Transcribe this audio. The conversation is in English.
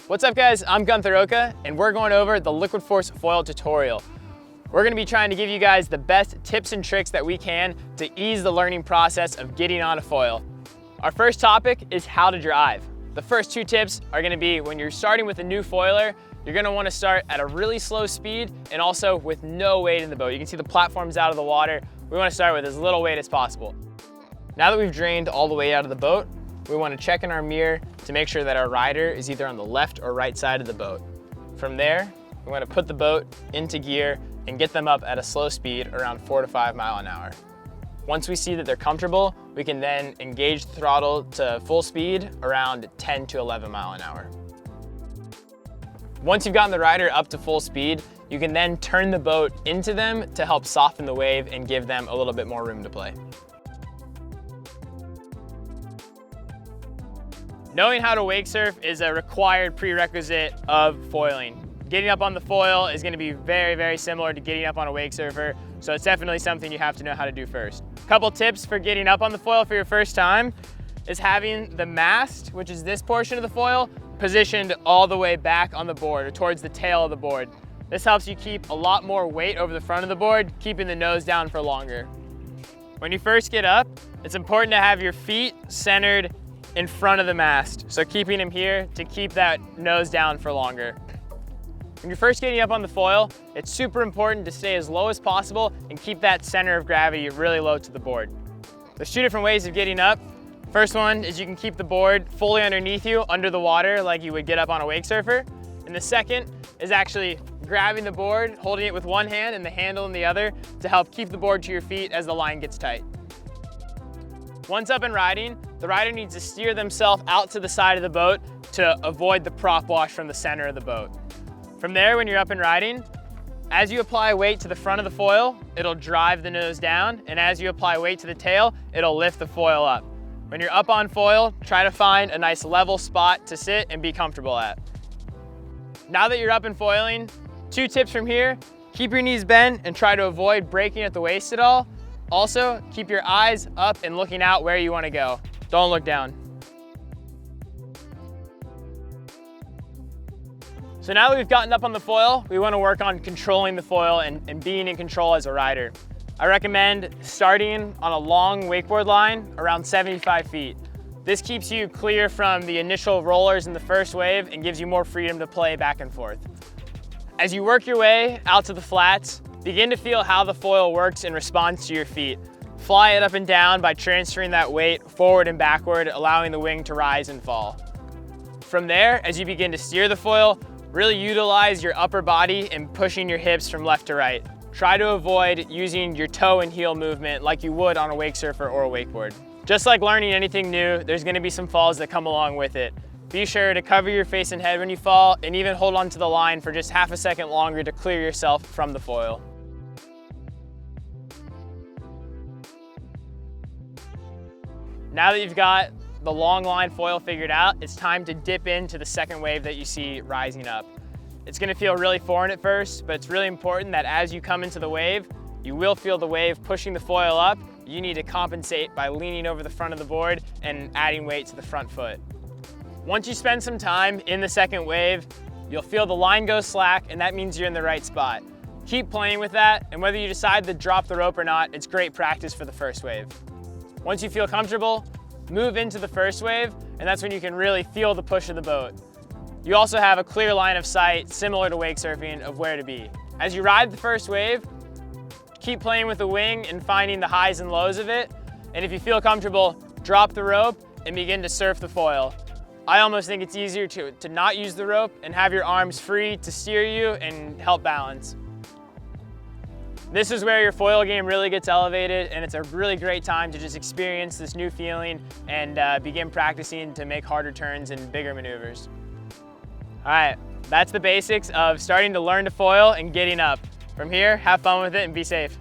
What's up guys, I'm Gunther Oka and we're going over the Liquid Force foil tutorial. We're gonna be trying to give you guys the best tips and tricks that we can to ease the learning process of getting on a foil. Our first topic is how to drive. The first two tips are gonna be when you're starting with a new foiler, you're gonna wanna start at a really slow speed and also with no weight in the boat. You can see the platform's out of the water. We wanna start with as little weight as possible. Now that we've drained all the weight out of the boat, we want to check in our mirror to make sure that our rider is either on the left or right side of the boat. From there, we want to put the boat into gear and get them up at a slow speed around 4 to 5 miles an hour. Once we see that they're comfortable, we can then engage the throttle to full speed around 10 to 11 miles an hour. Once you've gotten the rider up to full speed, you can then turn the boat into them to help soften the wave and give them a little bit more room to play. Knowing how to wake surf is a required prerequisite of foiling. Getting up on the foil is going to be very, very similar to getting up on a wake surfer, so it's definitely something you have to know how to do first. Couple tips for getting up on the foil for your first time is having the mast, which is this portion of the foil, positioned all the way back on the board or towards the tail of the board. This helps you keep a lot more weight over the front of the board, keeping the nose down for longer. When you first get up, it's important to have your feet centered in front of the mast, so keeping them here to keep that nose down for longer. When you're first getting up on the foil, it's super important to stay as low as possible and keep that center of gravity really low to the board. There's two different ways of getting up. First one is you can keep the board fully underneath you, under the water, like you would get up on a wake surfer. And the second is actually grabbing the board, holding it with one hand and the handle in the other to help keep the board to your feet as the line gets tight. Once up and riding, the rider needs to steer themselves out to the side of the boat to avoid the prop wash from the center of the boat. From there, when you're up and riding, as you apply weight to the front of the foil, it'll drive the nose down, and as you apply weight to the tail, it'll lift the foil up. When you're up on foil, try to find a nice level spot to sit and be comfortable at. Now that you're up and foiling, two tips from here: keep your knees bent and try to avoid breaking at the waist at all. Also, keep your eyes up and looking out where you want to go. Don't look down. So now that we've gotten up on the foil, we want to work on controlling the foil and being in control as a rider. I recommend starting on a long wakeboard line around 75 feet. This keeps you clear from the initial rollers in the first wave and gives you more freedom to play back and forth. As you work your way out to the flats, begin to feel how the foil works in response to your feet. Fly it up and down by transferring that weight forward and backward, allowing the wing to rise and fall. From there, as you begin to steer the foil, really utilize your upper body and pushing your hips from left to right. Try to avoid using your toe and heel movement like you would on a wake surfer or a wakeboard. Just like learning anything new, there's going to be some falls that come along with it. Be sure to cover your face and head when you fall, and even hold on to the line for just half a second longer to clear yourself from the foil. Now that you've got the long line foil figured out, it's time to dip into the second wave that you see rising up. It's gonna feel really foreign at first, but it's really important that as you come into the wave, you will feel the wave pushing the foil up. You need to compensate by leaning over the front of the board and adding weight to the front foot. Once you spend some time in the second wave, you'll feel the line go slack, and that means you're in the right spot. Keep playing with that, and whether you decide to drop the rope or not, it's great practice for the first wave. Once you feel comfortable, move into the first wave, and that's when you can really feel the push of the boat. You also have a clear line of sight, similar to wake surfing, of where to be. As you ride the first wave, keep playing with the wing and finding the highs and lows of it, and if you feel comfortable, drop the rope and begin to surf the foil. I almost think it's easier to not use the rope and have your arms free to steer you and help balance. This is where your foil game really gets elevated, and it's a really great time to just experience this new feeling and begin practicing to make harder turns and bigger maneuvers. All right, that's the basics of starting to learn to foil and getting up. From here, have fun with it and be safe.